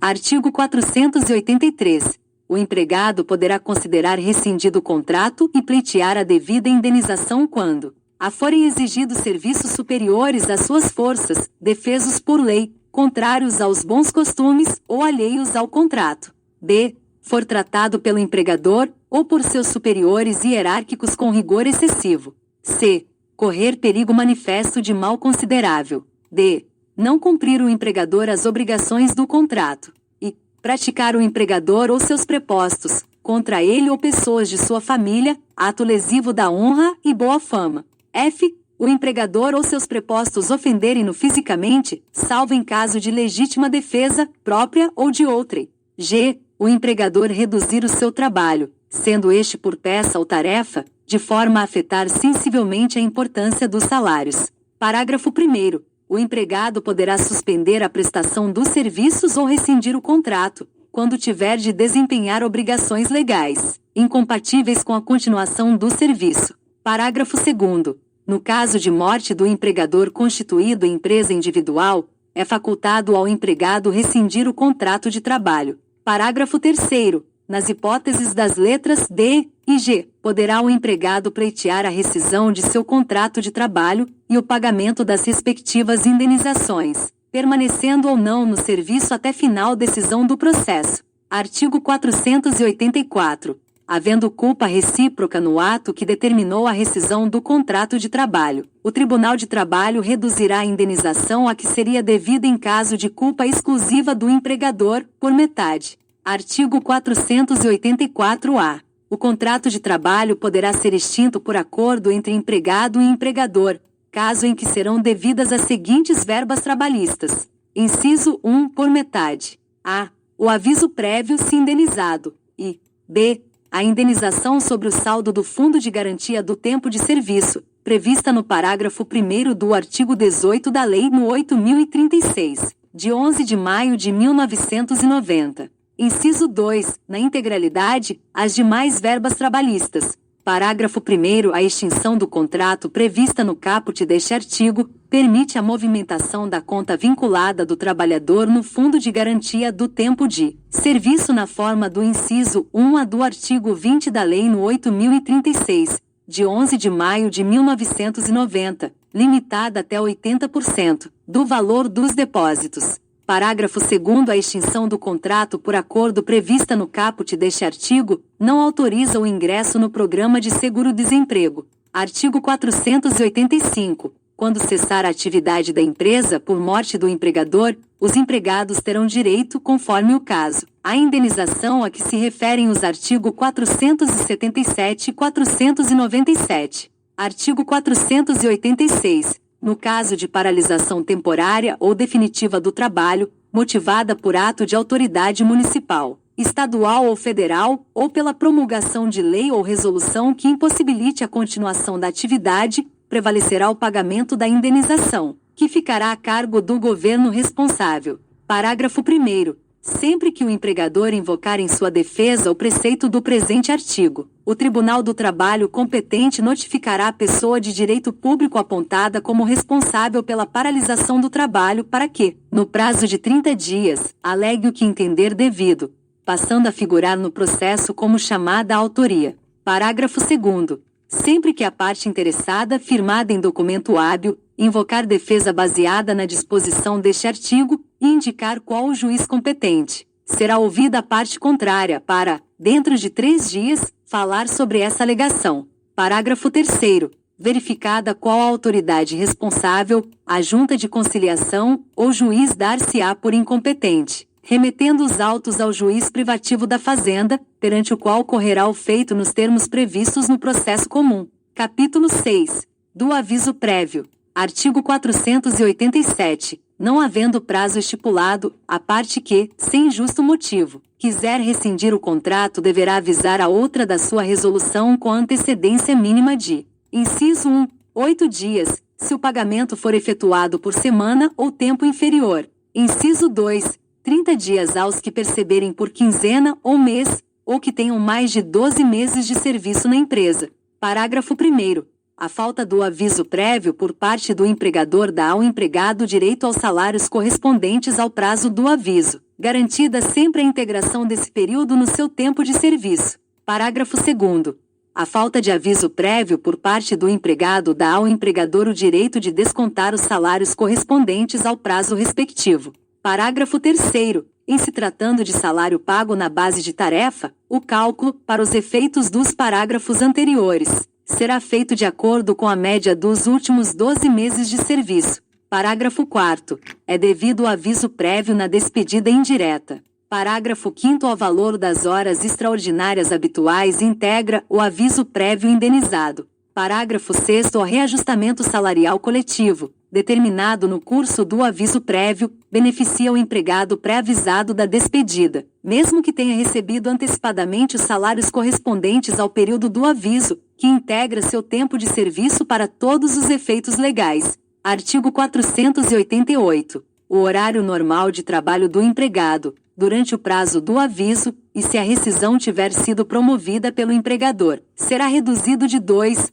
Artigo 483. O empregado poderá considerar rescindido o contrato e pleitear a devida indenização quando a forem exigidos serviços superiores às suas forças, defesos por lei, contrários aos bons costumes ou alheios ao contrato. b. For tratado pelo empregador ou por seus superiores hierárquicos com rigor excessivo. c. Correr perigo manifesto de mal considerável. d. Não cumprir o empregador as obrigações do contrato. e praticar o empregador ou seus prepostos, contra ele ou pessoas de sua família, ato lesivo da honra e boa fama. f. O empregador ou seus prepostos ofenderem-no fisicamente, salvo em caso de legítima defesa, própria ou de outrem. g. O empregador reduzir o seu trabalho, sendo este por peça ou tarefa, de forma a afetar sensivelmente a importância dos salários. Parágrafo 1º. O empregado poderá suspender a prestação dos serviços ou rescindir o contrato, quando tiver de desempenhar obrigações legais, incompatíveis com a continuação do serviço. Parágrafo 2º. No caso de morte do empregador constituído em empresa individual, é facultado ao empregado rescindir o contrato de trabalho. Parágrafo 3º. Nas hipóteses das letras D e G, poderá o empregado pleitear a rescisão de seu contrato de trabalho e o pagamento das respectivas indenizações, permanecendo ou não no serviço até final decisão do processo. Artigo 484. Havendo culpa recíproca no ato que determinou a rescisão do contrato de trabalho, o Tribunal de Trabalho reduzirá a indenização a que seria devida em caso de culpa exclusiva do empregador, por metade. Artigo 484-A. O contrato de trabalho poderá ser extinto por acordo entre empregado e empregador, caso em que serão devidas as seguintes verbas trabalhistas. Inciso 1, por metade. A. O aviso prévio se indenizado. E B. A indenização sobre o saldo do Fundo de Garantia do Tempo de Serviço, prevista no parágrafo 1º do artigo 18 da Lei nº 8.036, de 11 de maio de 1990. Inciso 2, na integralidade, as demais verbas trabalhistas. Parágrafo 1º. A extinção do contrato prevista no caput deste artigo permite a movimentação da conta vinculada do trabalhador no Fundo de Garantia do Tempo de Serviço na forma do inciso 1A do artigo 20 da Lei nº 8.036, de 11 de maio de 1990, limitada até 80% do valor dos depósitos. Parágrafo 2º. A extinção do contrato por acordo prevista no caput deste artigo não autoriza o ingresso no programa de seguro-desemprego. Artigo 485. Quando cessar a atividade da empresa por morte do empregador, os empregados terão direito, conforme o caso, à indenização a que se referem os artigos 477 e 497. Artigo 486. No caso de paralisação temporária ou definitiva do trabalho, motivada por ato de autoridade municipal, estadual ou federal, ou pela promulgação de lei ou resolução que impossibilite a continuação da atividade, prevalecerá o pagamento da indenização, que ficará a cargo do governo responsável. Parágrafo 1º. Sempre que o empregador invocar em sua defesa o preceito do presente artigo, o Tribunal do Trabalho competente notificará a pessoa de direito público apontada como responsável pela paralisação do trabalho para que, no prazo de 30 dias, alegue o que entender devido, passando a figurar no processo como chamada autoria. Parágrafo 2º. Sempre que a parte interessada, firmada em documento hábil, invocar defesa baseada na disposição deste artigo e indicar qual o juiz competente, será ouvida a parte contrária para, dentro de 3 dias, falar sobre essa alegação. Parágrafo 3º. Verificada qual a autoridade responsável, a junta de conciliação ou juiz dar-se-á por incompetente, remetendo os autos ao juiz privativo da Fazenda, perante o qual ocorrerá o feito nos termos previstos no processo comum. Capítulo 6. Do aviso prévio. Artigo 487. Não havendo prazo estipulado, a parte que, sem justo motivo, quiser rescindir o contrato deverá avisar a outra da sua resolução com antecedência mínima de: inciso 1, 8 dias, se o pagamento for efetuado por semana ou tempo inferior. Inciso 2, 30 dias aos que perceberem por quinzena ou mês, ou que tenham mais de 12 meses de serviço na empresa. Parágrafo 1º. A falta do aviso prévio por parte do empregador dá ao empregado direito aos salários correspondentes ao prazo do aviso, garantida sempre a integração desse período no seu tempo de serviço. Parágrafo 2º. A falta de aviso prévio por parte do empregado dá ao empregador o direito de descontar os salários correspondentes ao prazo respectivo. Parágrafo 3º. Em se tratando de salário pago na base de tarefa, o cálculo, para os efeitos dos parágrafos anteriores, será feito de acordo com a média dos últimos 12 meses de serviço. Parágrafo 4º. É devido o aviso prévio na despedida indireta. Parágrafo 5º. Ao valor das horas extraordinárias habituais integra o aviso prévio indenizado. Parágrafo 6º. O reajustamento salarial coletivo, determinado no curso do aviso prévio, beneficia o empregado pré-avisado da despedida, mesmo que tenha recebido antecipadamente os salários correspondentes ao período do aviso, que integra seu tempo de serviço para todos os efeitos legais. Artigo 488. O horário normal de trabalho do empregado, durante o prazo do aviso, e se a rescisão tiver sido promovida pelo empregador, será reduzido de 2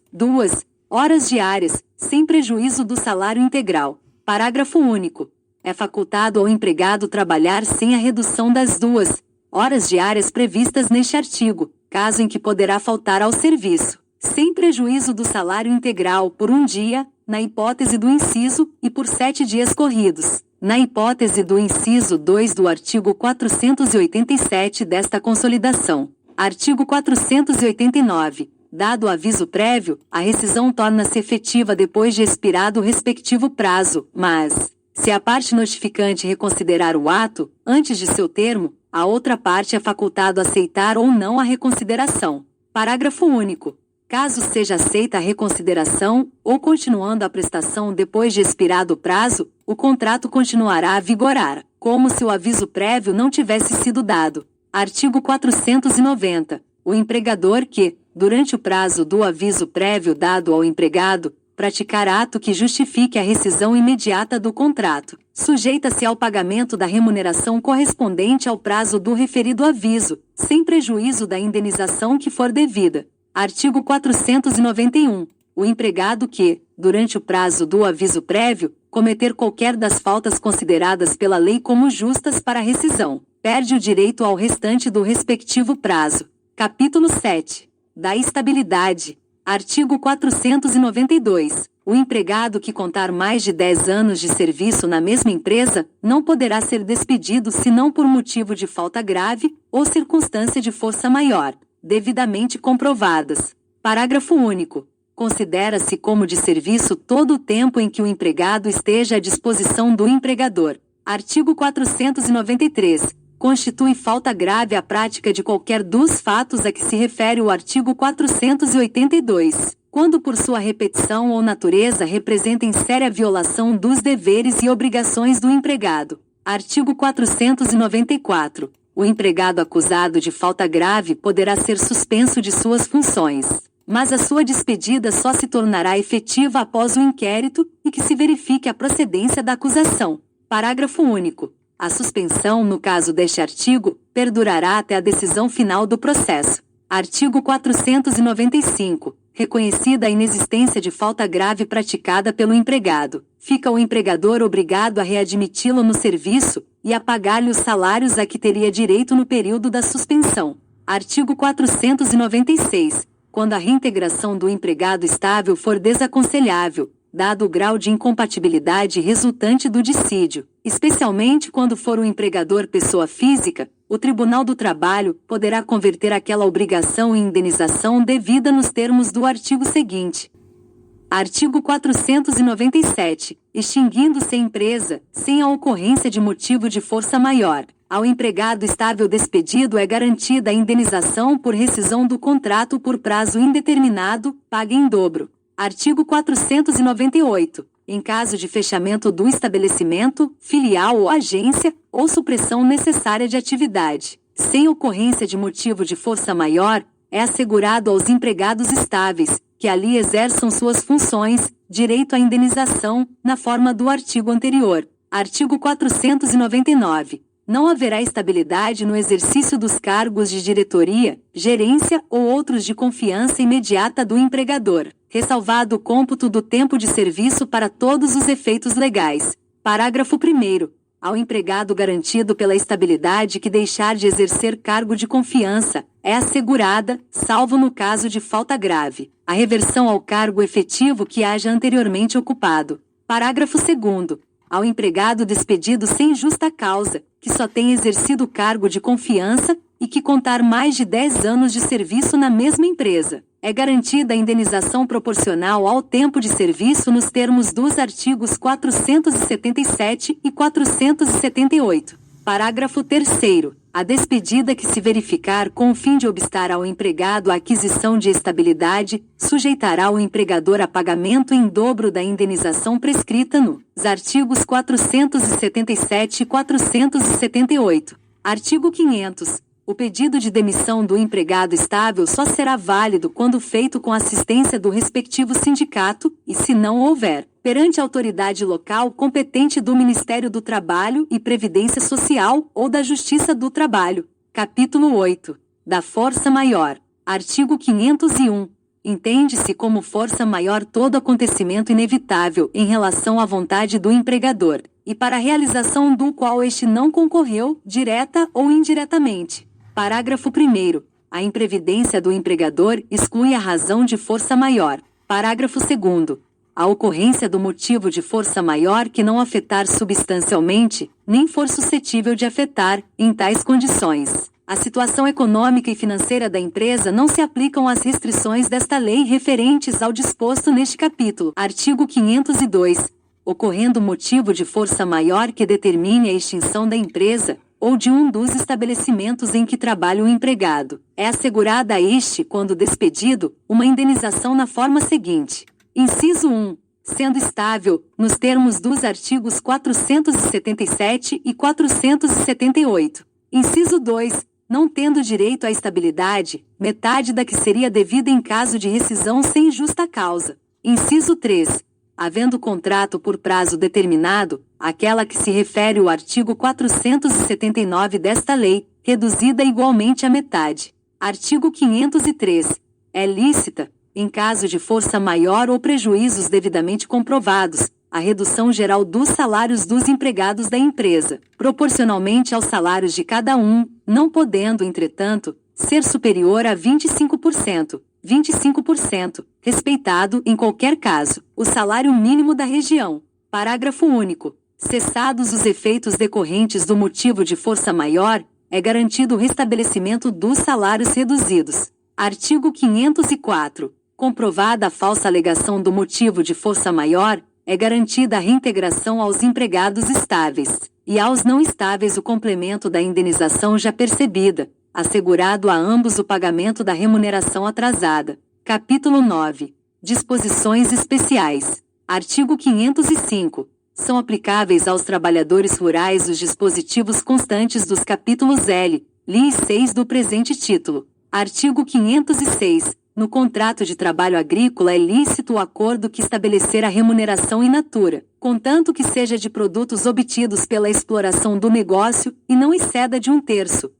horas diárias, sem prejuízo do salário integral. Parágrafo único. É facultado ao empregado trabalhar sem a redução das 2 horas diárias previstas neste artigo, caso em que poderá faltar ao serviço, sem prejuízo do salário integral por um dia, na hipótese do inciso, e por 7 dias corridos, na hipótese do inciso 2 do artigo 487 desta Consolidação. Artigo 489. Dado o aviso prévio, a rescisão torna-se efetiva depois de expirado o respectivo prazo, mas, se a parte notificante reconsiderar o ato, antes de seu termo, a outra parte é facultado aceitar ou não a reconsideração. Parágrafo único. Caso seja aceita a reconsideração ou continuando a prestação depois de expirado o prazo, o contrato continuará a vigorar, como se o aviso prévio não tivesse sido dado. Artigo 490. O empregador que, durante o prazo do aviso prévio dado ao empregado, praticar ato que justifique a rescisão imediata do contrato, sujeita-se ao pagamento da remuneração correspondente ao prazo do referido aviso, sem prejuízo da indenização que for devida. Artigo 491. O empregado que, durante o prazo do aviso prévio, cometer qualquer das faltas consideradas pela lei como justas para rescisão, perde o direito ao restante do respectivo prazo. Capítulo 7. Da estabilidade. Artigo 492. O empregado que contar mais de 10 anos de serviço na mesma empresa não poderá ser despedido senão por motivo de falta grave ou circunstância de força maior, devidamente comprovadas. Parágrafo único. Considera-se como de serviço todo o tempo em que o empregado esteja à disposição do empregador. Artigo 493. Constitui falta grave a prática de qualquer dos fatos a que se refere o artigo 482, quando por sua repetição ou natureza representem séria violação dos deveres e obrigações do empregado. Artigo 494. O empregado acusado de falta grave poderá ser suspenso de suas funções, mas a sua despedida só se tornará efetiva após o inquérito e que se verifique a procedência da acusação. Parágrafo único. A suspensão, no caso deste artigo, perdurará até a decisão final do processo. Artigo 495. Reconhecida a inexistência de falta grave praticada pelo empregado, fica o empregador obrigado a readmiti-lo no serviço e a pagar-lhe os salários a que teria direito no período da suspensão. Artigo 496. Quando a reintegração do empregado estável for desaconselhável, dado o grau de incompatibilidade resultante do dissídio, especialmente quando for o empregador pessoa física, o Tribunal do Trabalho poderá converter aquela obrigação em indenização devida nos termos do artigo seguinte. Artigo 497. Extinguindo-se a empresa, sem a ocorrência de motivo de força maior, ao empregado estável despedido é garantida a indenização por rescisão do contrato por prazo indeterminado, paga em dobro. Artigo 498. Em caso de fechamento do estabelecimento, filial ou agência, ou supressão necessária de atividade, sem ocorrência de motivo de força maior, é assegurado aos empregados estáveis, que ali exerçam suas funções, direito à indenização, na forma do artigo anterior. Artigo 499. Não haverá estabilidade no exercício dos cargos de diretoria, gerência ou outros de confiança imediata do empregador, ressalvado o cômputo do tempo de serviço para todos os efeitos legais. Parágrafo 1º. Ao empregado garantido pela estabilidade que deixar de exercer cargo de confiança, é assegurada, salvo no caso de falta grave, a reversão ao cargo efetivo que haja anteriormente ocupado. Parágrafo 2º. Ao empregado despedido sem justa causa, que só tenha exercido o cargo de confiança e que contar mais de 10 anos de serviço na mesma empresa, é garantida a indenização proporcional ao tempo de serviço nos termos dos artigos 477 e 478. Parágrafo 3º. A despedida que se verificar com o fim de obstar ao empregado a aquisição de estabilidade, sujeitará o empregador a pagamento em dobro da indenização prescrita nos artigos 477 e 478. Artigo 500. O pedido de demissão do empregado estável só será válido quando feito com assistência do respectivo sindicato, e se não houver, perante a autoridade local competente do Ministério do Trabalho e Previdência Social ou da Justiça do Trabalho. Capítulo 8. Da força maior. Artigo 501. Entende-se como força maior todo acontecimento inevitável em relação à vontade do empregador, e para a realização do qual este não concorreu, direta ou indiretamente. Parágrafo 1º. A imprevidência do empregador exclui a razão de força maior. Parágrafo 2º. A ocorrência do motivo de força maior que não afetar substancialmente, nem for suscetível de afetar, em tais condições, a situação econômica e financeira da empresa não se aplicam às restrições desta lei referentes ao disposto neste capítulo. Artigo 502. Ocorrendo motivo de força maior que determine a extinção da empresa, ou de um dos estabelecimentos em que trabalha o empregado. É assegurada a este, quando despedido, uma indenização na forma seguinte. Inciso 1. Sendo estável, nos termos dos artigos 477 e 478. Inciso 2. Não tendo direito à estabilidade, metade da que seria devida em caso de rescisão sem justa causa. Inciso 3. Havendo contrato por prazo determinado, aquela que se refere o artigo 479 desta lei, reduzida igualmente à metade. Artigo 503. É lícita, em caso de força maior ou prejuízos devidamente comprovados, a redução geral dos salários dos empregados da empresa, proporcionalmente aos salários de cada um, não podendo, entretanto, ser superior a 25%. 25%, respeitado, em qualquer caso, o salário mínimo da região. Parágrafo único. Cessados os efeitos decorrentes do motivo de força maior, é garantido o restabelecimento dos salários reduzidos. Artigo 504. Comprovada a falsa alegação do motivo de força maior, é garantida a reintegração aos empregados estáveis, e aos não estáveis o complemento da indenização já percebida, assegurado a ambos o pagamento da remuneração atrasada. Capítulo 9. Disposições especiais. Artigo 505. São aplicáveis aos trabalhadores rurais os dispositivos constantes dos capítulos L, Li e 6 do presente título. Artigo 506. No contrato de trabalho agrícola é lícito o acordo que estabelecer a remuneração in natura, contanto que seja de produtos obtidos pela exploração do negócio e não exceda de um terço,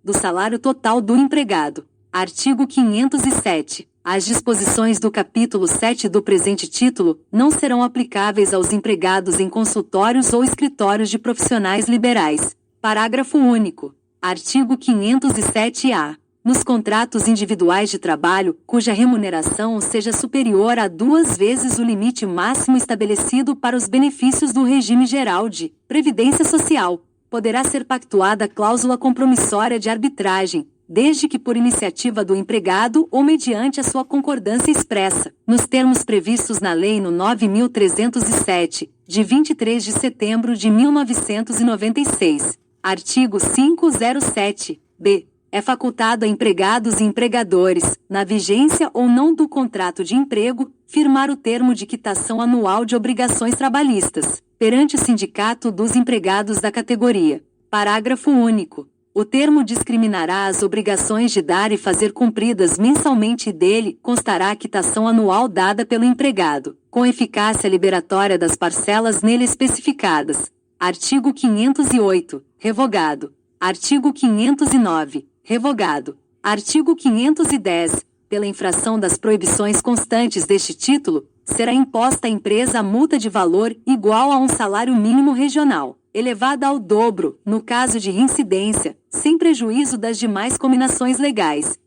do salário total do empregado. Artigo 507. As disposições do capítulo 7 do presente título não serão aplicáveis aos empregados em consultórios ou escritórios de profissionais liberais. Parágrafo único. Artigo 507-A. Nos contratos individuais de trabalho, cuja remuneração seja superior a 2 vezes o limite máximo estabelecido para os benefícios do regime geral de previdência social, poderá ser pactuada cláusula compromissória de arbitragem, desde que por iniciativa do empregado ou mediante a sua concordância expressa, nos termos previstos na Lei no 9.307, de 23 de setembro de 1996. Artigo 507-B. É facultado a empregados e empregadores, na vigência ou não do contrato de emprego, firmar o termo de quitação anual de obrigações trabalhistas, perante o Sindicato dos Empregados da categoria. Parágrafo único. O termo discriminará as obrigações de dar e fazer cumpridas mensalmente e dele constará a quitação anual dada pelo empregado, com eficácia liberatória das parcelas nele especificadas. Artigo 508. Revogado. Artigo 509. Revogado. Artigo 510. Pela infração das proibições constantes deste título, será imposta à empresa a multa de valor igual a um salário mínimo regional, elevada ao dobro, no caso de reincidência, sem prejuízo das demais cominações legais.